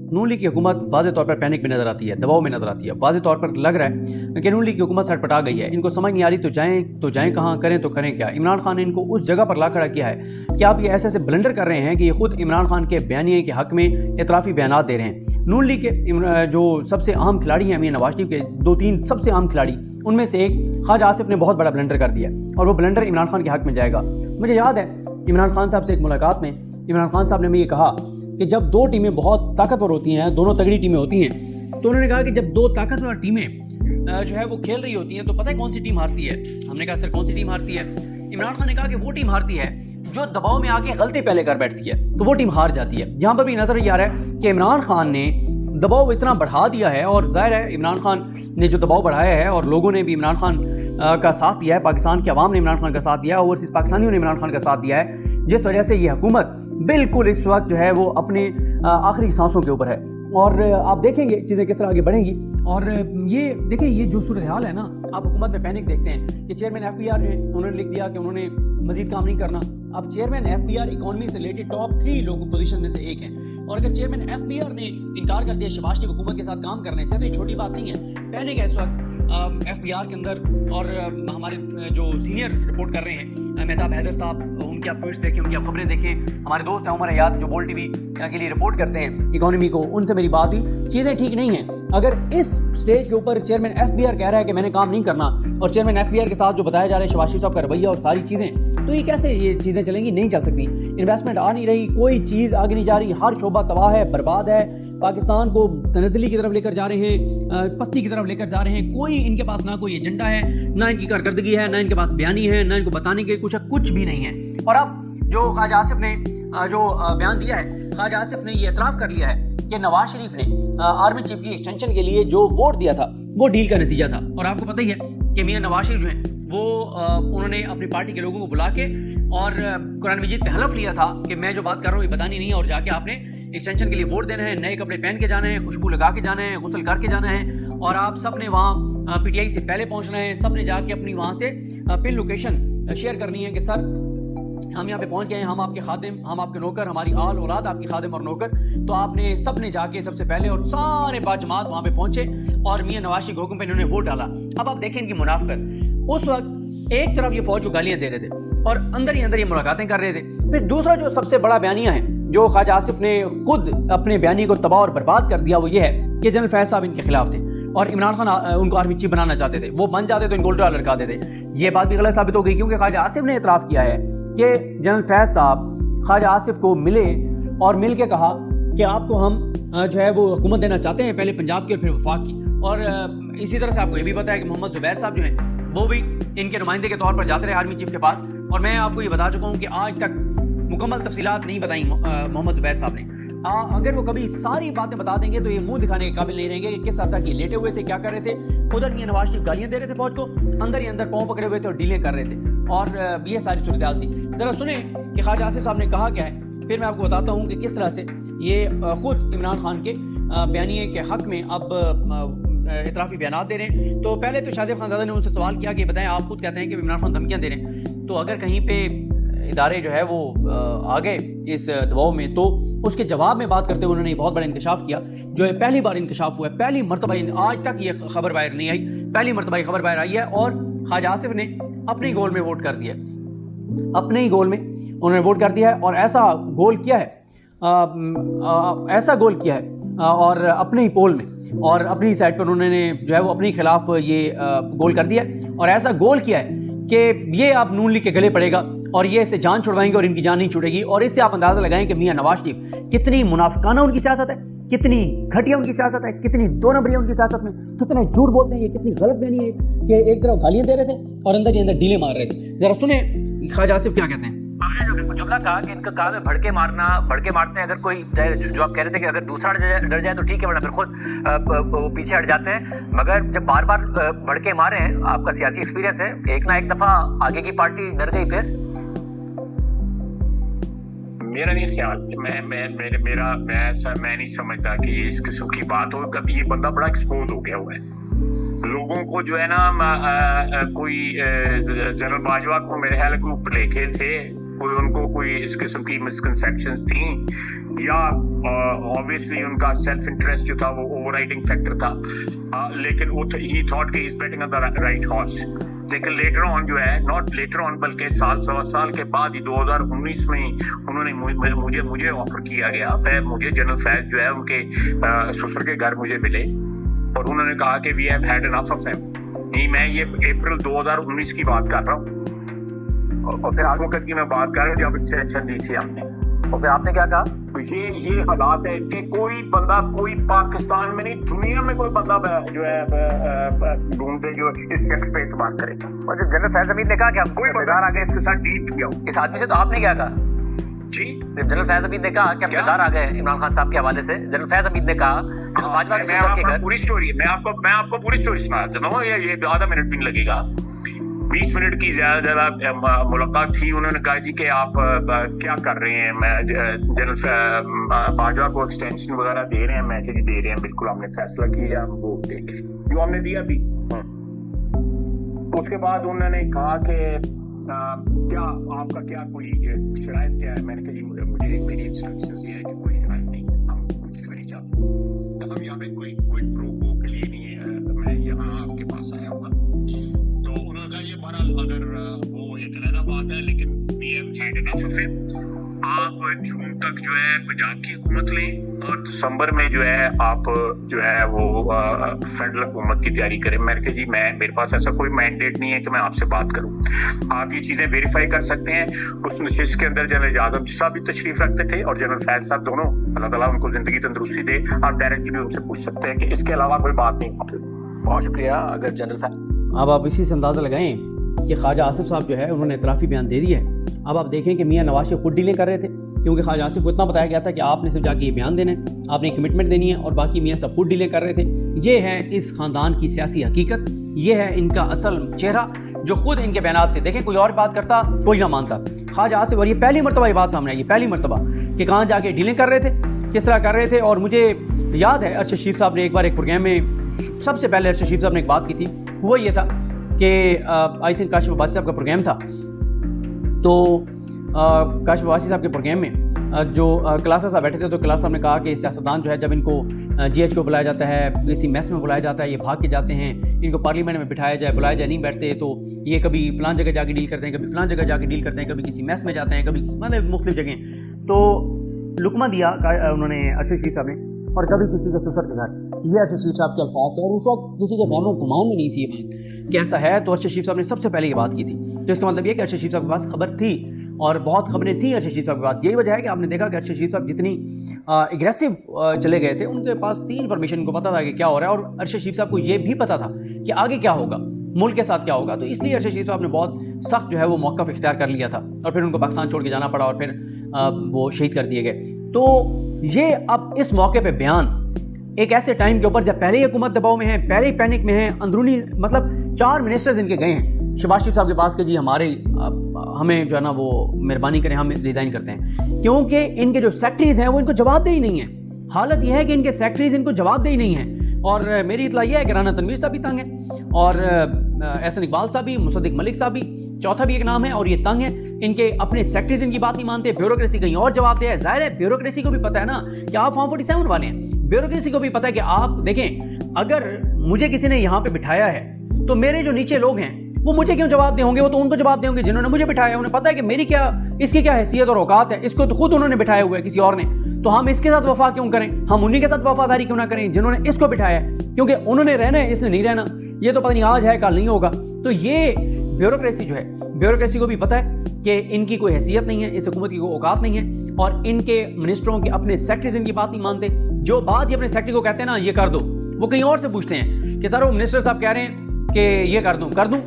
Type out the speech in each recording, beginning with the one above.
नून league की हुकूमत वाज़े तौर पर पैनिक में नज़र आती है, दबाव में नज़र आती है। वाज़े तौर पर लग रहा है कि नून लीग की हुकूमत सटपटा गई है। इनको समझ नहीं आ रही तो जाएं कहाँ, करें तो करें क्या। इमरान खान ने इनको उस जगह पर ला खड़ा किया है कि आप ये ऐसे ब्लंडर कर रहे हैं कि ये खुद इमरान खान के बयानिए के हक़ में इतराफ़ी बयानात दे रहे हैं। नून लीग के जो सबसे अहम खिलाड़ी हैं मियां नवाज शरीफ के 2-3 सबसे अहम खिलाड़ी, उनमें से एक ख्वाजा आसिफ ने बहुत बड़ा ब्लंडर कर दिया और वो ब्लंडर इमरान खान के हक़ में जाएगा। मुझे याद है इमरान खान साहब से एक मुलाकात में इमरान खान साहब ने मुझे कहा कि जब दो टीमें बहुत ताकतवर होती हैं, दोनों तगड़ी टीमें होती हैं, तो उन्होंने कहा कि जब दो ताकतवर टीमें जो है वो खेल रही होती हैं तो पता है कौन सी टीम हारती है। हमने कहा सर कौन सी टीम हारती है? इमरान खान ने कहा कि वो टीम हारती है जो दबाव में आके गलती पहले कर बैठती है, तो वो टीम हार जाती है। यहाँ पर भी नजर ये आ रहा है कि इमरान खान ने दबाव इतना बढ़ा दिया है, और जाहिर है इमरान खान ने जो दबाव बढ़ाया है और लोगों ने भी इमरान खान का साथ दिया है, पाकिस्तान की आवाम ने इमरान खान का साथ दिया है, ओवरसीज़ पाकिस्तानियों ने इमरान खान का साथ दिया है, जिस वजह से ये हुकूमत बिल्कुल इस वक्त जो है वो अपने आखिरी सांसों के ऊपर है। और आप देखेंगे चीज़ें किस तरह आगे बढ़ेंगी। और ये देखिए ये जो सूरत हाल है ना, आप हुकूमत में पैनिक देखते हैं कि चेयरमैन FBR जो है उन्होंने लिख दिया कि उन्होंने मजीद काम नहीं करना। अब चेयरमैन FBR इकॉनमी से रिलेटेड टॉप 3 लोगों पोजीशन में से एक हैं, और अगर चेयरमैन FBR ने इनकार कर दिया शहबाज शरीफ हुकूमत के साथ काम करने से, तो ये छोटी बात नहीं है। पैनिक है इस वक्त FBR के अंदर। और हमारे जो सीनियर रिपोर्ट कर रहे हैं मेहताब हैदर साहब, उनकी आप ट्वीट्स देखें, उनकी आप खबरें देखें। हमारे दोस्त हैं उमर हयात जो बोल TV के लिए रिपोर्ट करते हैं इकॉनमी को, उनसे मेरी बात हुई, चीज़ें ठीक नहीं हैं। अगर इस स्टेज के ऊपर चेयरमैन FBR कह रहा है कि मैंने काम नहीं करना, और चेयरमैन FBR के साथ जो बताया जा रहा है शहबाज शरीफ साहब का रवैया और सारी चीज़ें, तो ये कैसे ये चीज़ें चलेंगी? नहीं चल सकती। इन्वेस्टमेंट आ नहीं रही, कोई चीज़ आगे नहीं जा रही, हर शोबा तबाह है, बर्बाद है। पाकिस्तान को तनज़्ज़ुली की तरफ लेकर जा रहे हैं, पस्ती की तरफ लेकर जा रहे हैं। कोई इनके पास ना कोई एजेंडा है, ना इनकी कारकर्दगी है, ना इनके पास बयानी है, ना इनको बताने के कुछ भी नहीं है। और अब जो ख्वाजा आसिफ ने जो बयान दिया है, ख्वाजा आसिफ ने ये एतराफ़ कर लिया है कि नवाज शरीफ ने आर्मी चीफ की एक्सटेंशन के लिए जो वोट दिया था वो डील का नतीजा था। और आपको पता ही है कि मियां नवाज शरीफ जो हैं वो उन्होंने अपनी पार्टी के लोगों को बुला के और कुरान मजीद पे हलफ लिया था कि मैं जो बात कर रहा हूँ ये बतानी नहीं है, और जाके आपने एक्सटेंशन के लिए वोट देना है, नए कपड़े पहन के जाना है, खुशबू लगा के जाना है, गुस्ल करके जाना है, और आप सब ने वहाँ PTI से पहले पहुँचना है। सब ने जाके अपनी वहाँ से पिन लोकेशन शेयर करनी है कि सर हम यहाँ पे पहुँच गए हैं, हम आपके खादिम, हम आपके नौकर, हमारी आल औलाद आपकी खादिम और नौकर। तो आपने सब ने जाके सबसे पहले और सारे बाजमात वहाँ पे पहुँचे और मियां नवाज शरीफ के हुक्म पे इन्होंने वोट डाला। अब आप देखें इनकी मुनाफिकत। उस वक्त एक तरफ ये फौज को गालियाँ दे रहे थे और अंदर ही अंदर ये मुलाकातें कर रहे थे। फिर दूसरा जो सबसे बड़ा बयानिया है जो ख्वाजा आसिफ ने खुद अपने बयानी को तबाह और बर्बाद कर दिया, वो ये है कि जनरल फैज साहब इनके खिलाफ थे और इमरान खान उनको आर्मी चीफ बनाना चाहते थे। वो बन जाते तो इनको उल्टा लटका देते। ये बात भी गलत साबित हो गई क्योंकि ख्वाजा आसिफ ने इतराफ़ किया है कि जनरल फैज साहब ख्वाजा आसिफ को मिले और मिल के कहा कि आपको हम जो है वो हुकूमत देना चाहते हैं, पहले पंजाब की और फिर वफाक की। और इसी तरह से आपको ये भी पता है कि मोहम्मद ज़ुबैर साहब जो हैं वो भी इनके नुमाइंदे के तौर पर जाते रहे आर्मी चीफ के पास। और मैं आपको ये बता चुका हूँ कि आज तक मुकम्मल तफसीलात नहीं बताई मोहम्मद ज़ुबैर साहब ने। अगर वो कभी सारी बातें बता देंगे तो ये मुंह दिखाने के काबिल नहीं रहेंगे कि किस हद तक ये लेटे हुए थे, क्या कर रहे थे। उधर मियां नवाज शरीफ गालियाँ दे रहे थे फौज को, अंदर ही अंदर पाँव पकड़े हुए थे और डीलें कर रहे थे। और ये सारी सूरत हाल थी। ज़रा सुने कि ख्वाजा आसिफ साहब ने कहा क्या है, फिर मैं आपको बताता हूँ कि किस तरह से ये खुद इमरान खान के बयानिए के हक़ में अब इतराफ़ी बयानात दे रहे हैं। तो पहले तो शाहज़ेब खानज़ादा ने उनसे सवाल किया कि बताएं, आप खुद कहते हैं कि इमरान खान धमकियाँ दे रहे हैं, तो अगर कहीं पे इदारे जो है वो आ गए इस दबाव में, तो उसके जवाब में बात करते हुए उन्होंने बहुत बड़ा इंकशाफ किया जो है पहली बार इंकशाफ हुआ है, पहली मरतबा। आज तक ये खबर बाहर नहीं आई, पहली मरतबा ये खबर बाहर आई है। और ख्वाजा आसिफ ने अपने ही गोल में वोट कर दिया, अपने ही गोल में उन्होंने वोट कर दिया है। और ऐसा गोल किया है, ऐसा गोल किया है और अपने ही पोल में और अपनी साइड पर उन्होंने जो है वो अपने खिलाफ ये गोल कर दिया है। और ऐसा गोल किया है कि ये आप नून लीग के गले पड़ेगा और ये इससे जान छुड़वाएंगे और इनकी जान नहीं छूटेगी। और इससे आप अंदाज़ा लगाएं कि मियां नवाज शरीफ कितनी मुनाफिकाना उनकी सियासत है, कितनी घटिया उनकी सियासत है, कितनी दो नंबरियाँ उनकी सियासत में, कितने झूठ बोलते हैं, ये कितनी गलत बयानी है कि एक तरफ गालियाँ दे रहे थे और अंदर ही अंदर डीले मार रहे थे। जरा सुने ख्वाजा आसिफ क्या कहते हैं। आपने जो जुमला कहा कि इनका काम है भड़के मारते हैं, अगर कोई जो आप कह रहे थे कि अगर दूसरा डर जाए तो ठीक है, वरना फिर खुद वो पीछे हट जाते हैं। मगर जब बार बार भड़के मारे हैं, आपका सियासी एक्सपीरियंस है, एक ना एक दफा आगे की पार्टी डर गई। फिर मेरा नहीं ख्याल कि मैं नहीं समझता कि ये इस किस्म की बात हो। कभी ये बंदा बड़ा एक्सपोज हो गया हुआ है लोगों को, जो है ना कोई जनरल बाजवा को मेरे ख्याल के ऊपर लेके थे कोई उनको कोई इस किस्म की मिसकंसेप्शंस थी, या ऑब्वियसली उनका सेल्फ इंटरेस्ट जो था वो ओवरराइडिंग फैक्टर था, लेकिन वो ही थॉट कि he is betting on the right horse. लेकिन लेटर ऑन जो है, नॉट लेटर ऑन बल्कि साल सवा साल के बाद ही 2019 में उन्होंने मुझे ऑफर किया गया, मुझे जनरल फैज जो है उनके ससुर के घर मुझे मिले और उन्होंने कहा कि we have had enough of him. नहीं, मैं ये अप्रैल 2019 की बात कर रहा हूँ, और फिर उस वक्त की मैं बात कर रहा हूँ जब एक्सटेंशन दी थी हमने। और फिर आपने क्या कहा? तो ये हालात है कि कोई बंदा, कोई पाकिस्तान में नहीं दुनिया में कोई बंदा जो है ढूंढते जो इस शख्स पे एतबार करेगा। और जब जनरल फैज हमीद ने कहा कि आप कोई बंदा आ गया इसके साथ डील किया इस आदमी से, तो आपने क्या कहा? जी, जब जनरल फैज हमीद ने कहा कि हम इंतजार आ गए इमरान खान साहब के हवाले से, जनरल फैज हमीद ने कहा कि तुम बाजवा के ससुर के घर, पूरी स्टोरी मैं आपको पूरी स्टोरी सुना देता हूँ, ये आधा मिनट भी नहीं लगेगा, 20 मिनट की ज्यादा मुलाकात थी। उन्होंने कहा जी कि आप क्या कर रहे हैं, मैं जनरल बाजवा को एक्सटेंशन वगैरह दे रहे हैं, मैं जी दे रहे हैं, बिल्कुल हमने फैसला किया, हम वो देंगे जो हमने दिया भी। उसके बाद उन्होंने कहा कि क्या आपका क्या कोई शिकायत क्या है? मैंने कहा जी मुझे मेरी इंस्ट्रक्शंस ये है कि कोई शिकायत नहीं, हम कुछ नहीं चाहते, हम यहाँ पे कोई प्रोको के लिए नहीं है, मैं यहाँ आपके पास आया हूँ। तो उन्होंने कहा ये बहरहाल अगर वो एक अलग बात है, लेकिन we have had enough of it, आप जून तक जो है पंजाब की हुकूमत लें और दिसंबर में जो है आप जो है वो फेडरल हुकूमत की तैयारी करें। मैंने कहा जी मेरे पास ऐसा कोई मैंडेट नहीं है कि मैं आपसे बात करूं, आप ये चीजें वेरीफाई कर सकते हैं। उस नशिस्त के अंदर जनरल आजम साहब भी तशरीफ रखते थे और जनरल फैज साहब, दोनों, अल्लाह ताला उनको जिंदगी तंदुरुस्ती दे, आप डायरेक्टली भी उनसे पूछ सकते हैं कि इसके अलावा कोई बात नहीं। बहुत शुक्रिया। अगर जनरल फैज, अब आप इसी से अंदाज़ा लगाएं कि ख्वाजा आसिफ साहब जो है उन्होंने इतराफ़ी बयान दे दिया है। अब आप देखें कि मियाँ नवाज शरीफ खुद डीलें कर रहे थे, क्योंकि ख्वाजा आसिफ को इतना बताया गया था कि आपने सिर्फ जाके ये बयान देना है, आपने कमिटमेंट देनी है, और बाकी मियाँ सब खुद डीलें कर रहे थे। ये है इस ख़ानदान की सियासी हकीकत, ये है इनका असल चेहरा जो खुद इनके बयानात से देखें। कोई और बात करता कोई ना मानता ख्वाजा आसिफ, और ये पहली मरतबा ये बात सामने आई, ये पहली मरतबा कि कहाँ जाके डीलें कर रहे थे, किस तरह कर रहे थे। और मुझे याद है अरशद शरीफ साहब ने एक बार एक प्रोग्राम में, सबसे पहले अरशद शरीफ साहब ने एक बात की थी, वो ये था कि आई थिंक काशिफ अब्बासी साहब का प्रोग्राम था, तो काशिफ अब्बासी साहब के प्रोग्राम में जो क्लासा साहब बैठे थे, तो क्लास साहब ने कहा कि सियासतदान जो है जब इनको GH को बुलाया जाता है, किसी मैस में बुलाया जाता है, ये भाग के जाते हैं, इनको पार्लियामेंट में बिठाया जाए, बुलाया जाए, नहीं बैठते, तो ये कभी फलां जगह जाके डील करते हैं, कभी फलां जगह जाके डील करते हैं, कभी किसी मैस में जाते हैं, कभी मतलब मुख्तलिफ जगह। तो लुकमा दिया उन्होंने अरशद शरीफ साहब ने, और कभी किसी के ससुर के घर, ये अरशद शरीफ साहब के अल्फाज थे, और उस वक्त किसी के वहमो गुमान में नहीं थी ये बात कि ऐसा है। तो अरशद शरीफ साहब ने सबसे पहले ये बात की थी, तो इसका मतलब ये कि अरशद शरीफ साहब के पास खबर थी, और बहुत खबरें थी अरशद शरीफ साहब के पास। यही वजह है कि आपने देखा कि अरशद शरीफ साहब जितनी एग्रेसिव चले गए थे, उनके पास थी इन्फॉर्मेशन, को पता था कि क्या हो रहा है, और अरशद शरीफ साहब को ये भी पता था कि आगे क्या होगा, मुल्क के साथ क्या होगा। तो इसलिए अरशद शरीफ साहब ने बहुत सख्त जो है वो मौक़िफ़ इख्तियार कर लिया था, और फिर उनको पाकिस्तान छोड़ के जाना पड़ा, और फिर वो शहीद कर दिए गए। तो ये अब इस मौके पर बयान एक ऐसे टाइम के ऊपर जब पहले ही हुकूमत दबाव में है, पहले ही पैनिक में है, अंदरूनी मतलब 4 मिनिस्टर्स इनके गए हैं शहबाज शरीफ साहब के पास कि जी हमें जो है ना वो मेहरबानी करें, हम रिज़ाइन करते हैं, क्योंकि इनके जो सेक्रेटरीज़ हैं वो इनको जवाब दे ही नहीं है। हालत यह है कि इनके सेक्रेटरीज़ इनको जवाब दे ही नहीं है। और मेरी इतला यह है कि राना तनवीर साहब भी तंग है, और एहसन इकबाल साहब भी, मुसद्दिक मलिक साहब भी, चौथा भी एक नाम है, और ये तंग है। इनके अपने सेक्रेटरीज इनकी बात नहीं मानते, ब्यूरोक्रेसी कहीं और जवाब दे है। जाहिर है ब्यूरोक्रेसी को भी पता है ना कि आप फॉर्म 47 वाले हैं, ब्यूरोक्रेसी को भी पता है कि आप देखें, अगर मुझे किसी ने यहाँ पे बिठाया है तो मेरे जो नीचे लोग हैं वो मुझे क्यों जवाब दे होंगे, वो तो उनको जवाब देंगे जिन्होंने मुझे बिठाया है। उन्हें पता है कि मेरी क्या, इसकी क्या हैसियत और औकात है, इसको तो खुद उन्होंने बिठाया हुआ है किसी और ने, तो हम इसके साथ वफा क्यों करें, हम उन्हीं के साथ वफादारी क्यों ना करें जिन्होंने इसको बिठाया है, क्योंकि उन्होंने रहना है, इसने नहीं रहना, ये तो पता नहीं आज है कल नहीं होगा। तो ये ब्यूरोक्रेसी जो है, ब्यूरोक्रेसी को भी पता है कि इनकी कोई हैसियत नहीं है, इस हुकूमत की कोई औकात नहीं है, और इनके मिनिस्टरों के अपने सेक्रेटरीज इनकी बात नहीं मानते। जो बात ये अपने सेक्रेटरी को कहते हैं ना ये कर दो, वो कहीं और से पूछते हैं कि सर वो मिनिस्टर साहब कह रहे हैं कि ये कर दूं,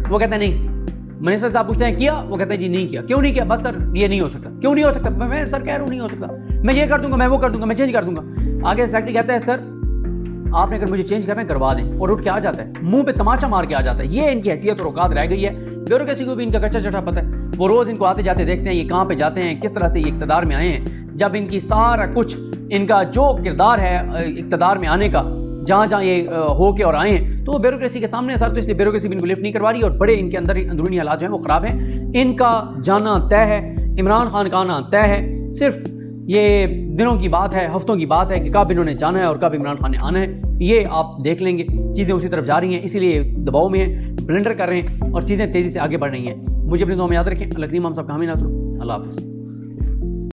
वो कहते हैं नहीं। मिनिस्टर साहब पूछते हैं किया, वो कहते हैं जी नहीं किया। क्यों नहीं किया? बस सर ये नहीं हो सकता। क्यों नहीं हो सकता? मैं सर कह रहा हूँ नहीं हो सकता, मैं ये कर दूंगा, मैं वो कर दूंगा, मैं चेंज कर दूंगा। आगे सेक्रेटरी कहता है सर आपने अगर मुझे चेंज करना है करवा दें, और उठ के आ जाता है, मुंह पे तमाचा मार के आ जाता है। ये इनकी हैसियत और औकात रह गई है। ब्यूरोक्रेसी को भी इनका कच्चा चटा पता है, वो रोज़ इनको आते जाते देखते हैं ये कहाँ पे जाते हैं, किस तरह से ये इक़्तिदार में आए हैं। जब इनकी सारा कुछ, इनका जो किरदार है इक़्तिदार में आने का, जहाँ जहाँ ये हो के और आए हैं, तो वो ब्यूरोक्रेसी के सामने सर, तो इसलिए ब्यूरोक्रेसी भी इनको लिफ्ट नहीं करवा रही, और बड़े इनके अंदर अंदरूनी हालात जो हैं वो ख़राब हैं। इनका जाना तय है। عمران خان کا آنا طے ہے، صرف یہ دنوں کی بات ہے، ہفتوں کی بات ہے کہ کب انہوں نے جانا ہے اور کب عمران خان نے آنا ہے. یہ آپ دیکھ لیں گے، چیزیں اسی طرف جا رہی ہیں، اسی لیے دباؤ میں ہیں، بلنڈر کر رہے ہیں اور چیزیں تیزی سے آگے بڑھ رہی ہیں. مجھے اپنی دعا میں یاد رکھیں. اللہ کریم ہم سب کا حامی ناصر. اللہ حافظ.